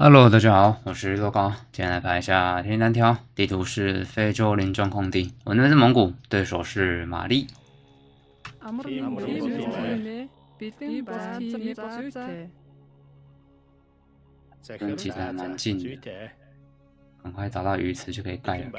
Hello，大家好，我是洛高，今天来拍一下天单挑，地图是非洲邻中空地，我那边是蒙古，对手是玛丽。跟其实还蛮近的，很快找到鱼池就可以盖了。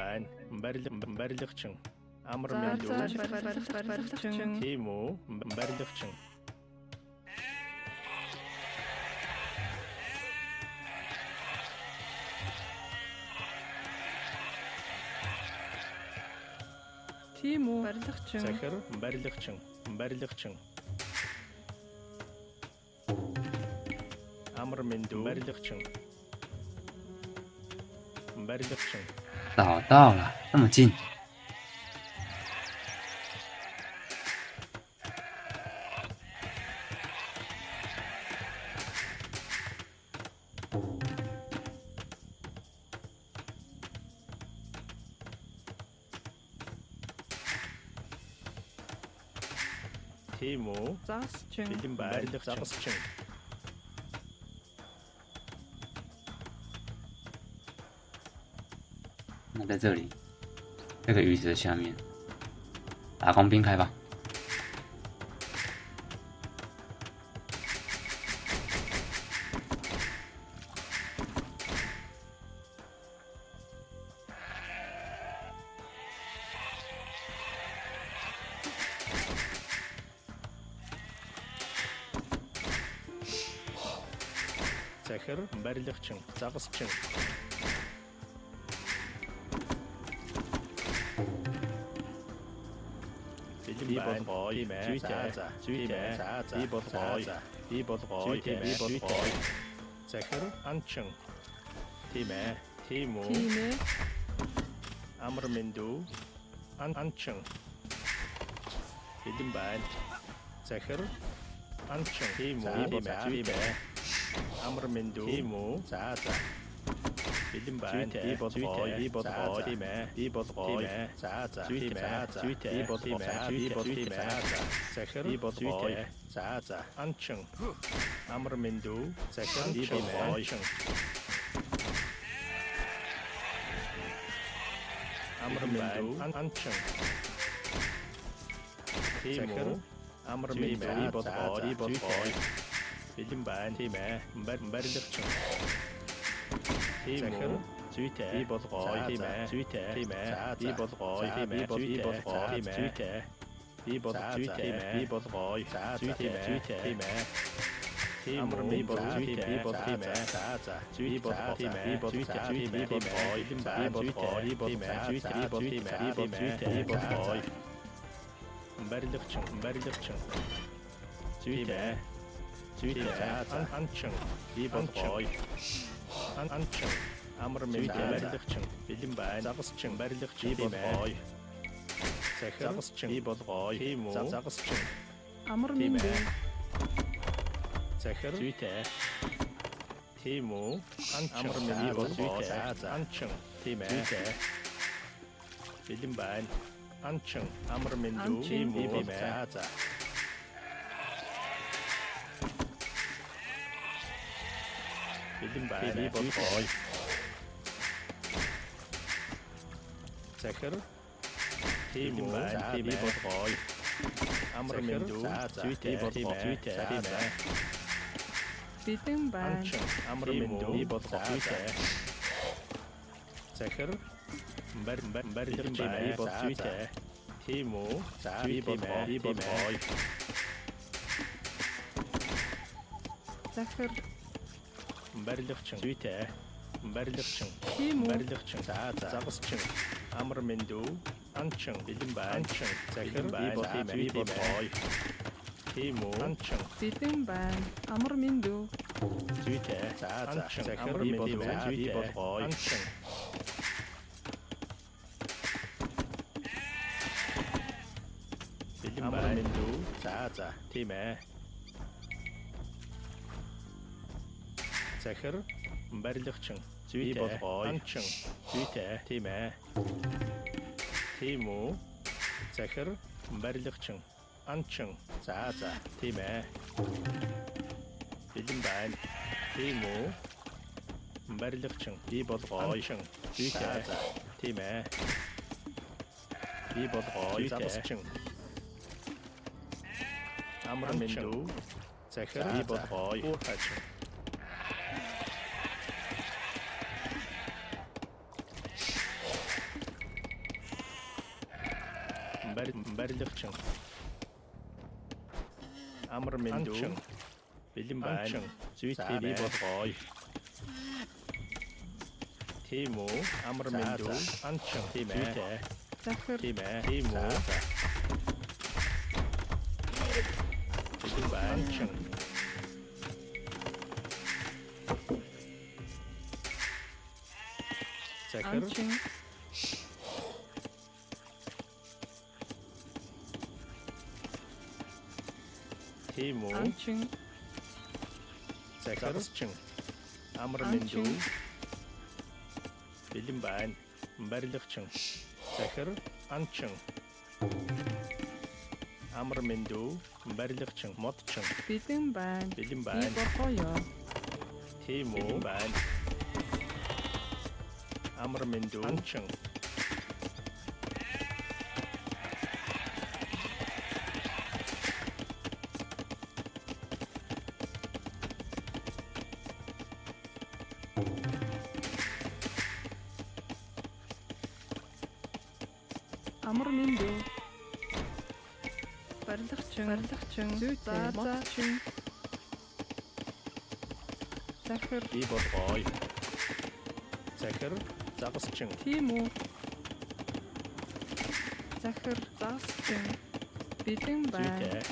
Тийм үү? Захир барилгачин. Амар Минду барилгачин. 找到了，那么近。Тийм үү? Бэлэн барилгачин. 那在这里，这个鱼池的下面，打工兵开吧。Захир барилгачин. Загасчин. Би болгоо тийм ээ. Зүйтэй. Би болгоо. Захир анчин. Тийм ээ. Тийм үү? Амар Минду анчин. Бэлэн байна. Захир анчин. Тийм үү? Зүйтэй. Амар Минду. Тийм үү? Бэлэн байна. Би болгоо. Тийм ээ. Би болгоо. Зүйтэй. Би болгоо. Захир би болгоо. Анчин. Амар Минду. Захир би болгоо. Амар Минду анчин. Тийм үү? Амар Минду би болгоо. Бэлэн байна. Тийм ээ. Барилгачин. Тийм үү? Зүйтэй. Би болгоо. Тийм ээ. Тийм ээ. Би болгоо. Тийм ээ. Зүйтэй. Би болгоо. Би болгоо. Зүйтэй. Тийм ээ. Тийм үү? Би болгоо. Тийм ээ. Би болгоо. Тийм ээ. Зүйтэй. Би болгоо. Би болгоо. Би болгоо. Барилгачин. Зүйтэй. Анчин. Би болгоо. Анчин. Амар Минду барилгачин. Бэлэн байна. Загасчин барилгачин. Би болгоо. Захир би болгоо. Тийм үү? Загасчин. Амар Минду. Захир зүйтэй. Тийм үү? Анчин. Амар Минду зүйтэй. Анчин. Тийм ээ. Бэлэн байна. Анчин. Амар Минду. Тийм үү? Бэлэн байна. Би болгоо. Захир тийм үү? Би болгоо. Амар Минду зүйтэй. Тийм ээ. Бэлэн байна. Амар Минду би болгоо. Захир барилгачин би болгоо. Тийм үү? Би болгоо. Захир барилгачин зүйтэй. Барилгачин. тийм үү? Барилгачин. Загасчин. Амар Минду анчин. Бэлэн байна. Анчин. Захир би болгоо. Тийм үү? Анчин. Бэлэн байна. Амар Минду. Зүйтэй. Анчин. Захир би болгоо. Анчин. Бэлэн байна. Минду. Тийм ээ. Захир барилгачин. Зүйтэй. Болгоо. Анчин. Зүйтэй. Тийм ээ. Тийм үү? Захир барилгачин. Анчин. Тийм ээ. Бэлэн байна. Тийм үү? барилгачин би болгоо шин зүйтэй тийм ээ би болгоо загасчин амар мэндүү захир би болгоо уурхачин барилгачин амар мэндүү бэлэн байна зүйтэй би болгоо тийм үү амар мэндүү анчин тийм ээ захир тийм ээ тийм үү бэлэн байна анчин захир анчин тийм үү анчин захирчин амар мэндүү бэлэн байна барилгачин захир анчин амар мэндүү барилгачин модчин бэлэн байна бэлэн би байна болгоё тийм үү байна амар мэндүү анчин амар мэндүү барилгачин зүйтэй модчин захир би болгоо захир загасчин тийм үү захир засчин бэлэн байна зүйтэй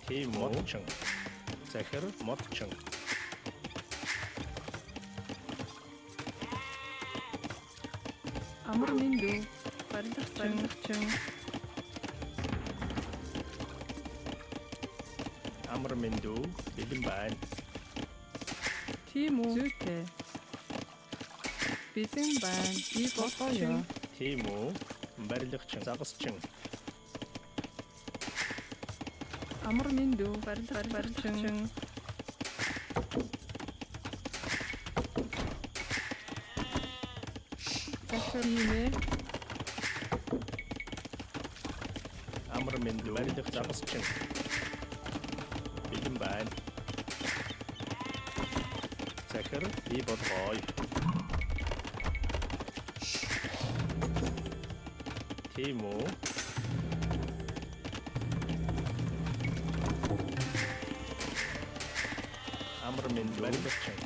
тийм модчин захир модчин амар мэндүү барилгачин амар мэндүү бэлэн байна тийм үү зүйтэй бэлэн байна би болгоё тийм үү барилгачин загасчин амар мэндүү барилгачин захир иймээ амар мэндүү барилгачин загасчин бэлэн байна захир би болгоо тийм үү амар мэндүү барилгачин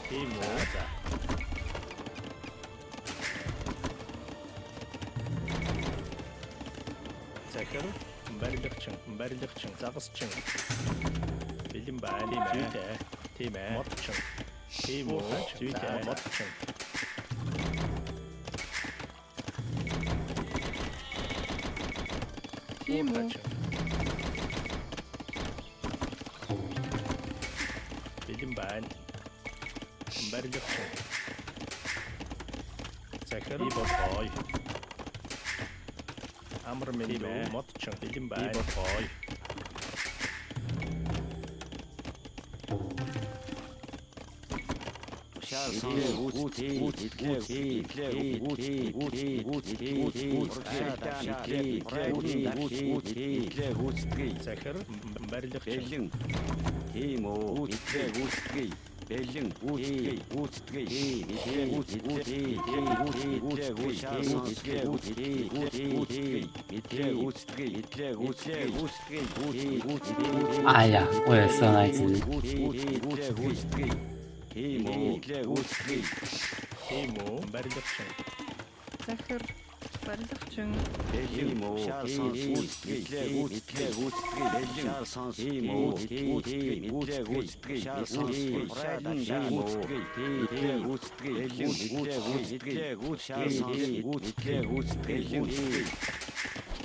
тийм үү захир барилгачин загасчин бэлэн байна зүйтэй тийм ээ модчин тийм үү зүйтэй модчин тийм үү бэлэн байна барилгачин захир би болгоо амар мэндүү модчин бэлэн байна би болгоо захир барилгачин тийм үү үүсгэе бэлэн үүсгэе哎呀，我也射那一只。 тийм үү барилгачин захир барилгачин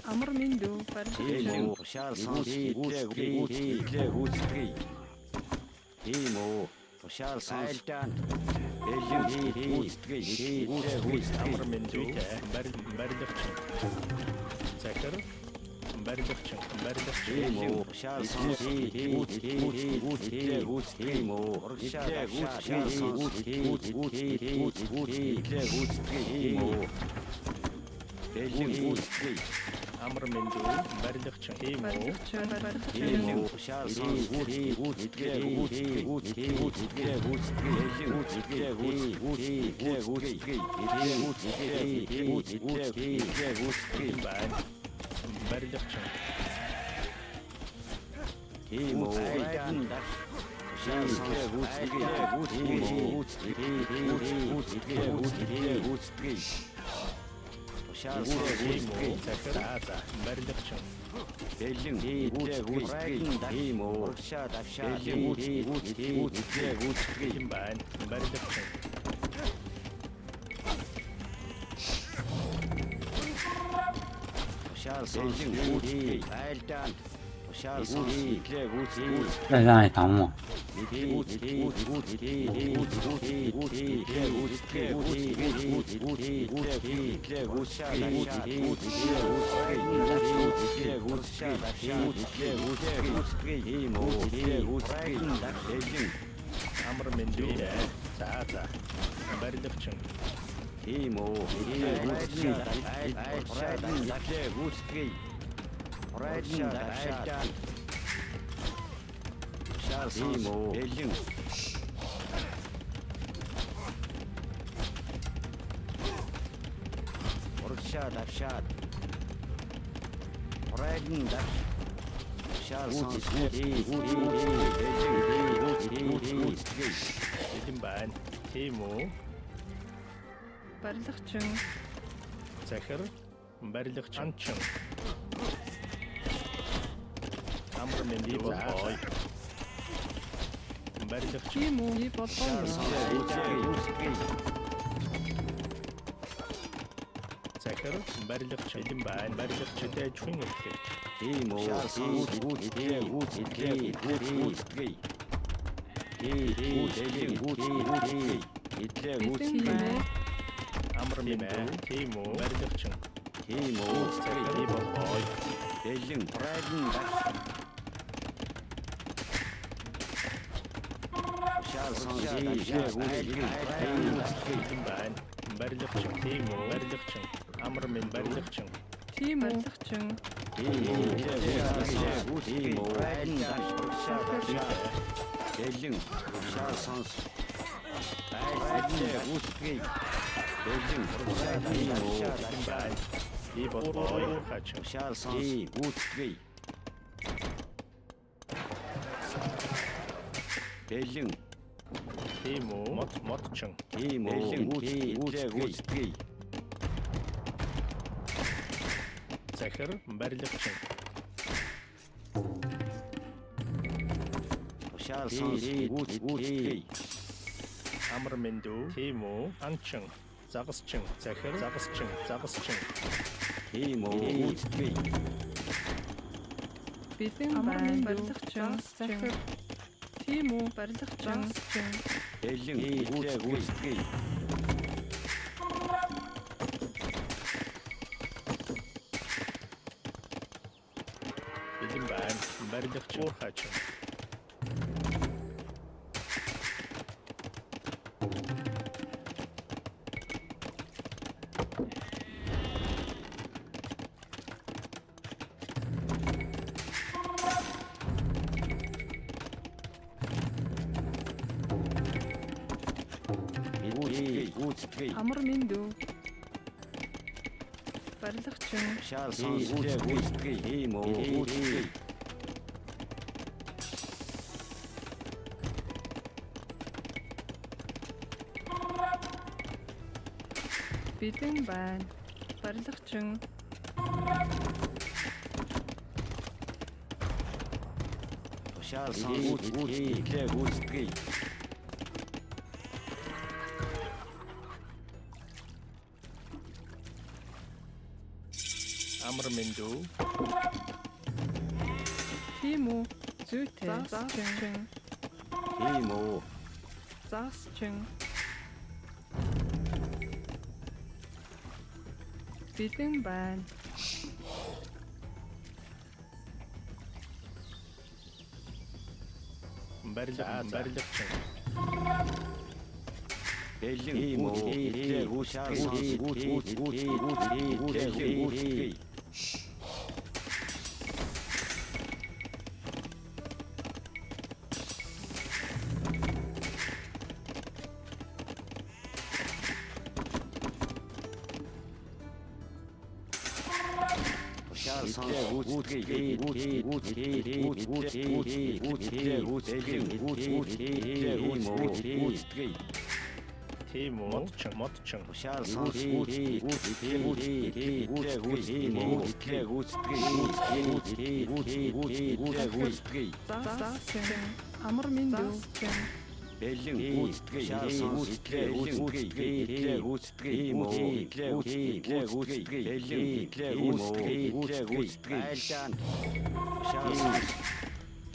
амар мэндүү барилгачин Тушаал сонсолтон Бэлэн гүйцэтгэе. Амар минь зүйтэй барилгач. Захир барилгач. Тийм үү. Шаал сонс. Гүйцэтгэе. Урагшаа Бэлэн гүйцэтгэе. Амар минь барилгач. Тийм үү. Тийм үү. Шаал сонс. Гүйцэтгэе. Байн барилгач. Тийм үү. Шаал сонс. Шаал сонс. Захир барилгач. Бэлэн тийм үү. Урагшаа Байн барилгач. Шаал сонс. Айлдан. Шаал сонс.再让你唐末。 Амар минь за барилгач. Тийм үү. Шаал сонс. Бэлэн. Урагшаа давшаад. Урайдан давш. Шаал сонс. Байн тийм үү. барилгач. Захир барилгач. Амар минь бой. Барилгач. Тийм үү. Би болгоно. Захир барилгач. Байн барилгачтай чүн итгэж. Тийм үү. Шаал сонс. Амар минь тийм үү. Барилгач. Тийм үү. Захир бой. Бэлэн. Шаал сонс. Байн барилгач. Тийм үү. Барилгач. Амар минь барилгач. Тийм үү. барилгач. Бэлэн. Шаал сонс. Бэлэн. Байн бой. Хач. Шаал сонс. Бэлэн. Тийм үү. Мотчин. Тийм үү. Захир барилгач. Шаал сонс. Амар минь тийм үү. Анчин. Загасчин. Захир загасчин. Тийм үү. Бэлэн байн барилгач. Захир. Тийм үү. барилгач. Бэлэн. Байн барилгач. Хач. Амар минь барилгач. Шаал сонс. Тийм үү. Бэлэн байн барилгач. Шаал сонс. Амар минь Тийм үү. Зүйтэй. Тийм үү. Засчин. Бэлэн байна. барилгач. Бэлэн út шаар út модчин. Амар минь дүү. Бэлэн гүйцэтгэе айлдаан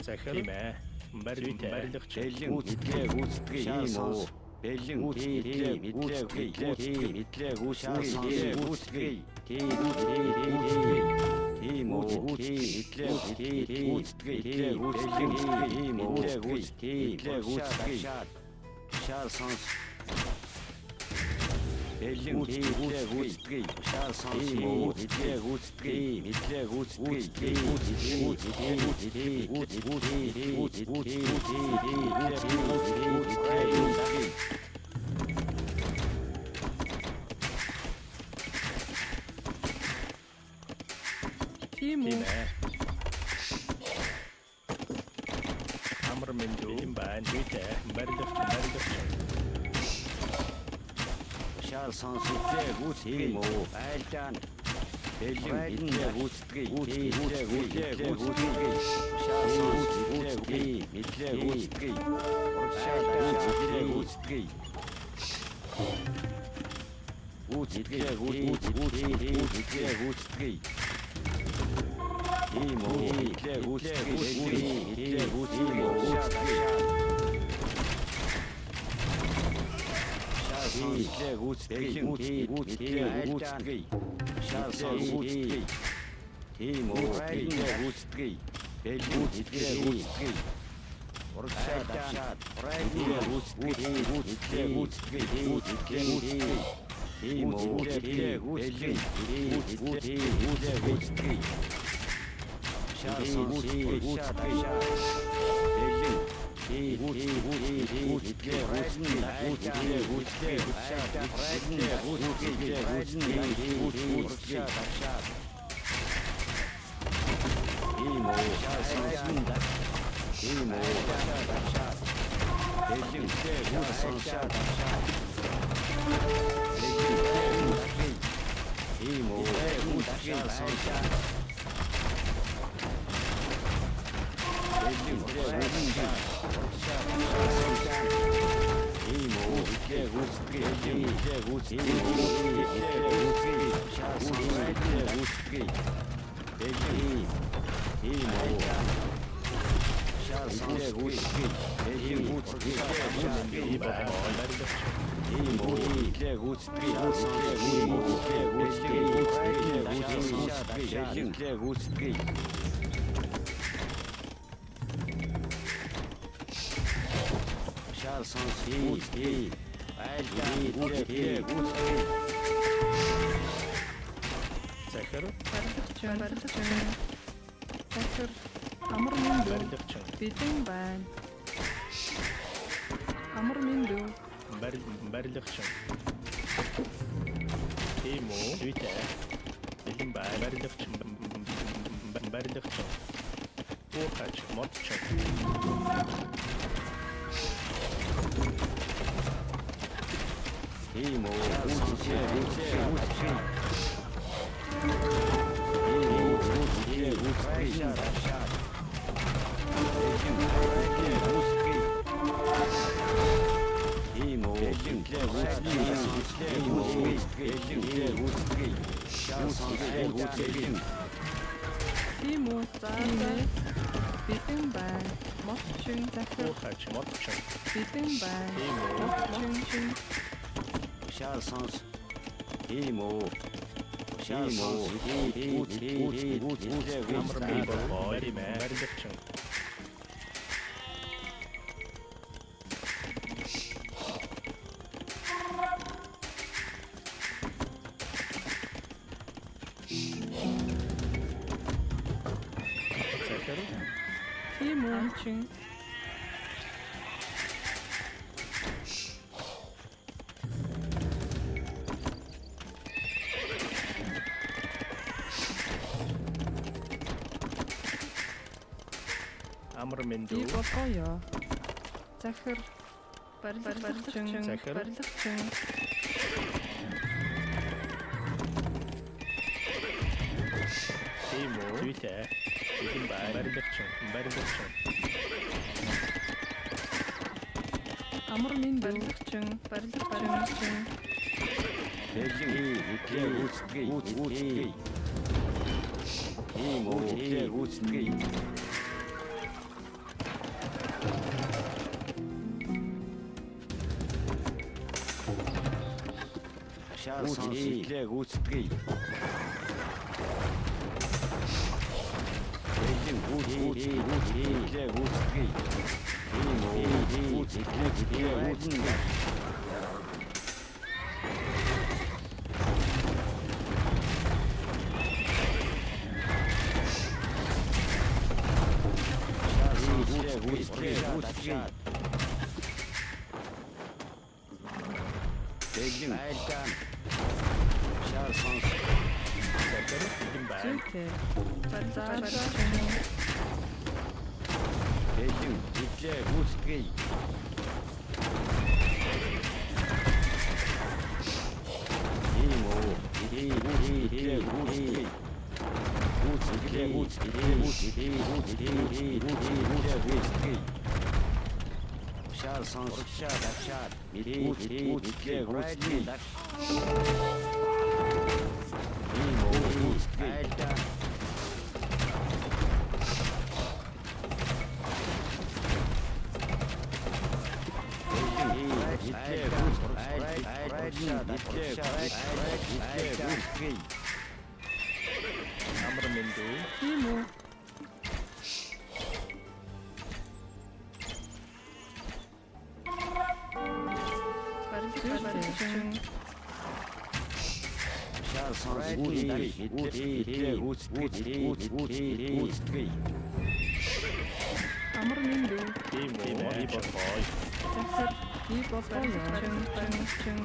Захир мэ. Барилгач. бэлэн гүйцэтгэе бэлэн Тийм үү? Амар минь дүү. Бэлэн зүйтэй. Барилгач. шаал сонсогдээ гүйцэтгэе айлдаан бэлэн гүйцэтгэе шаал сонсогдээ гүйцэтгэе Захир Барилгач. Захир. Амар минь дүү. барилгач. Бэлэн байна. Амар минь дүү. Барилгач. Тийм үү? Зүйтэй. Бэлэн барилгач. Барилгач. Уухач, модчин. Тийм үү? За. Бэлэн байна. Модчин. Захир. Уухач, модчин. Бэлэн байна. Тийм үү? Модчин. шаал сонс ийм үү Амар миндүү тийм ээ. Барилгачин. Захир. Тийм үү. Амчин. Амар Би миндүү. болгоё. Захир. Барилгачин. Захир. Барилгачин. Тийм үү. Зүйтэй. Бэлэн бай. Барилгачин. Барилгачин. Амар минь барилгачин. Барилгачин. Захир. Бэлэн бай. Зүйтэй. Барилгачин. Амар миндүү. Тийм үү. Барилгачин. Амар минь Тийм үү. Би болгоё. захир. Би болгоё. Барилгачин.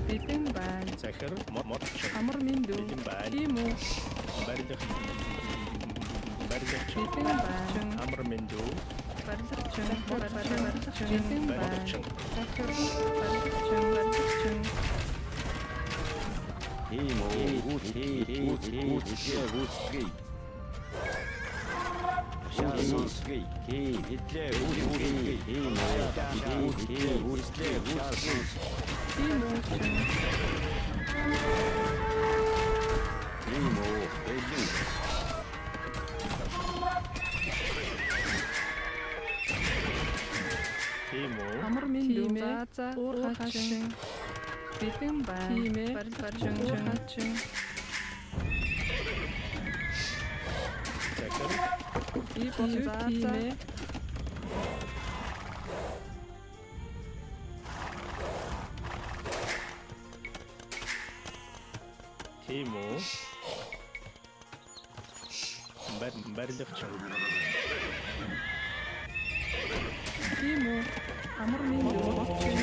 Бэлэн байна. Захир. Модчин. Амар минь Бэлэн бай. Тийм үү. Барилгачин. Барилгачин. Бэлэн байна. Амар миндүү. Барилгачин. Бэлэн байна. Барилгачин. Захир. Барилгачин. Тийм үү. Тийм үү. Амар минь за уурхачин. Бэлэн байна. Тийм ээ. Барилгачин. Уурхачин. Захир. Би болгоё. Тийм ээ. Тийм үү. Барилгачин. Тийм үү. Амар минь уурхачин.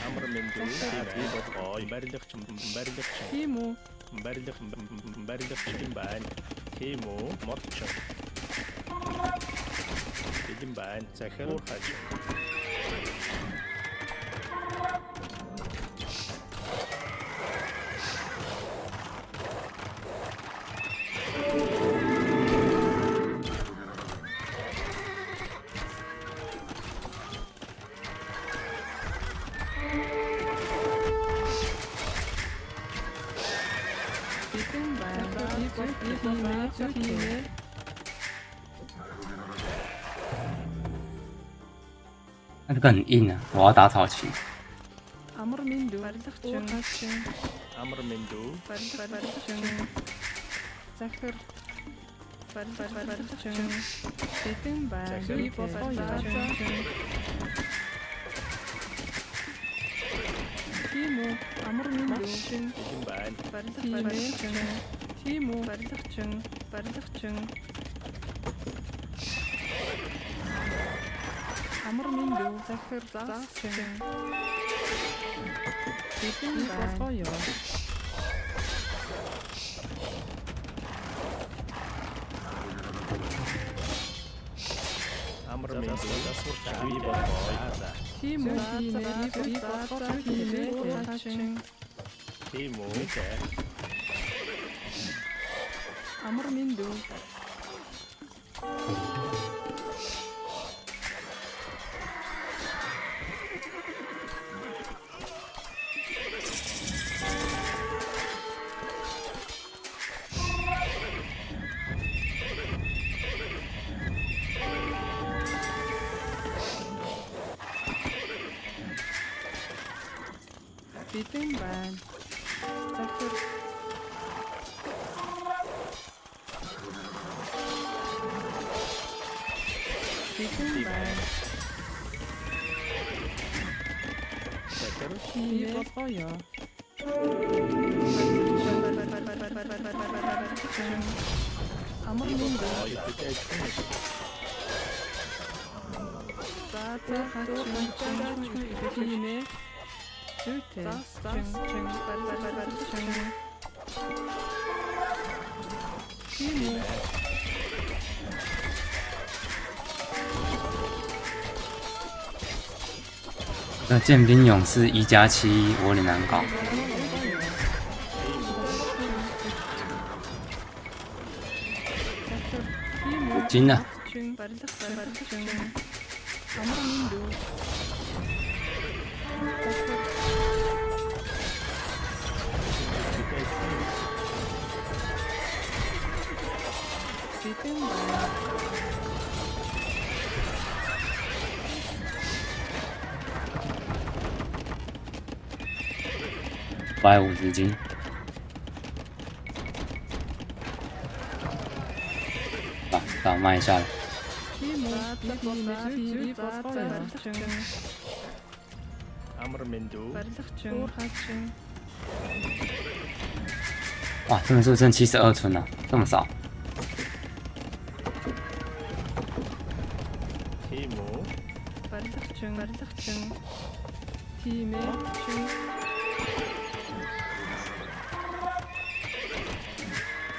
Амар миндүү. Би болгоё. Барилгачин. Барилгачин. Тийм үү. Барилгачин байна. Тийм үү. Модчин. Бэлэн байна. Захир. Уурхачин. Бэлэн байна. Би болгоё. Тийм ээ. 它这个很硬啊，我要打草旗。 Амар минь барилгачин. Амар миндүү. Барилгачин. Захир. Барилгачин. Битэн байна. Би барилгачин. Тийм үү? Амар минь Бэлэн байна. барилгачин. Тийм үү? Барилгачин. Амар минь захир заачин. Битэн байна. Амар миндүү. Би болгоо. Тийм үү? Би барилгачин. Тийм үү? Амар минь Битэн байна. Захир. Битэн байна. Захир. Би болгоё. Амар минь тийм ээ. Зүйтэй. Тийм үү?那剑兵勇士1+7，我有点难搞。金呢？ Амар минь дүү. Битэн байна.150斤。把卖下来。 Амар миндүү. барилгачин. 哇，这本书剩72村啊，这么少。 Тийм үү? барилгачин. Тийм ээ.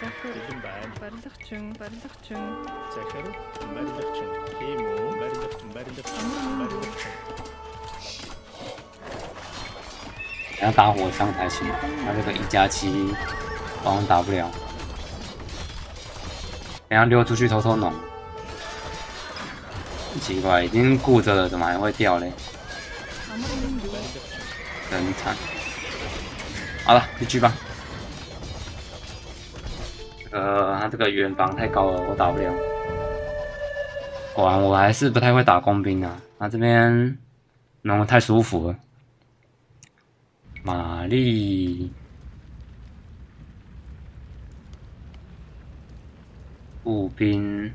Захир. Бэлэн байна. барилгачин. Захир. Барилгачин. Тийм үү? Барилгачин. 要打火枪才行，他这个1+7好像打不了。等下溜出去偷偷弄。奇怪，已经顾着了，怎么还会掉嘞？真惨。好了，GG吧。他这个远防太高了，我打不了。果然我还是不太会打工兵啊，他这边弄得太舒服了。玛丽，步兵，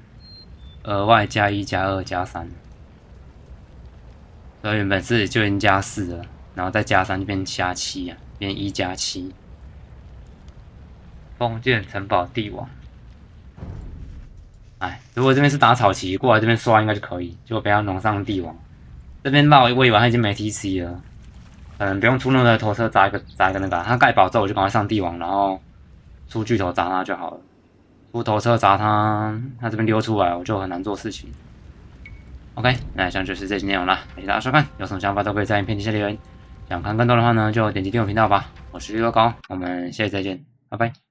额外加1、加2、加3，所以原本是就已经加4了，然后再加3就变加7啊，变1+7。封建城堡帝王，哎，如果这边是打草旗过来这边刷应该就可以，结果被他弄上帝王。这边绕我以为他已经没 TC 了。 可能不用出那个投射砸一个那个，他盖宝之后我就赶快上帝王，然后出巨头砸他就好了。出头车砸他，他这边溜出来我就很难做事情。OK， 那以上就是这期内容啦，感谢大家收看，有什么想法都可以在影片底下留言。想看更多的话呢，就点击订阅频道吧。我是绿豆糕，我们下期再见，拜拜。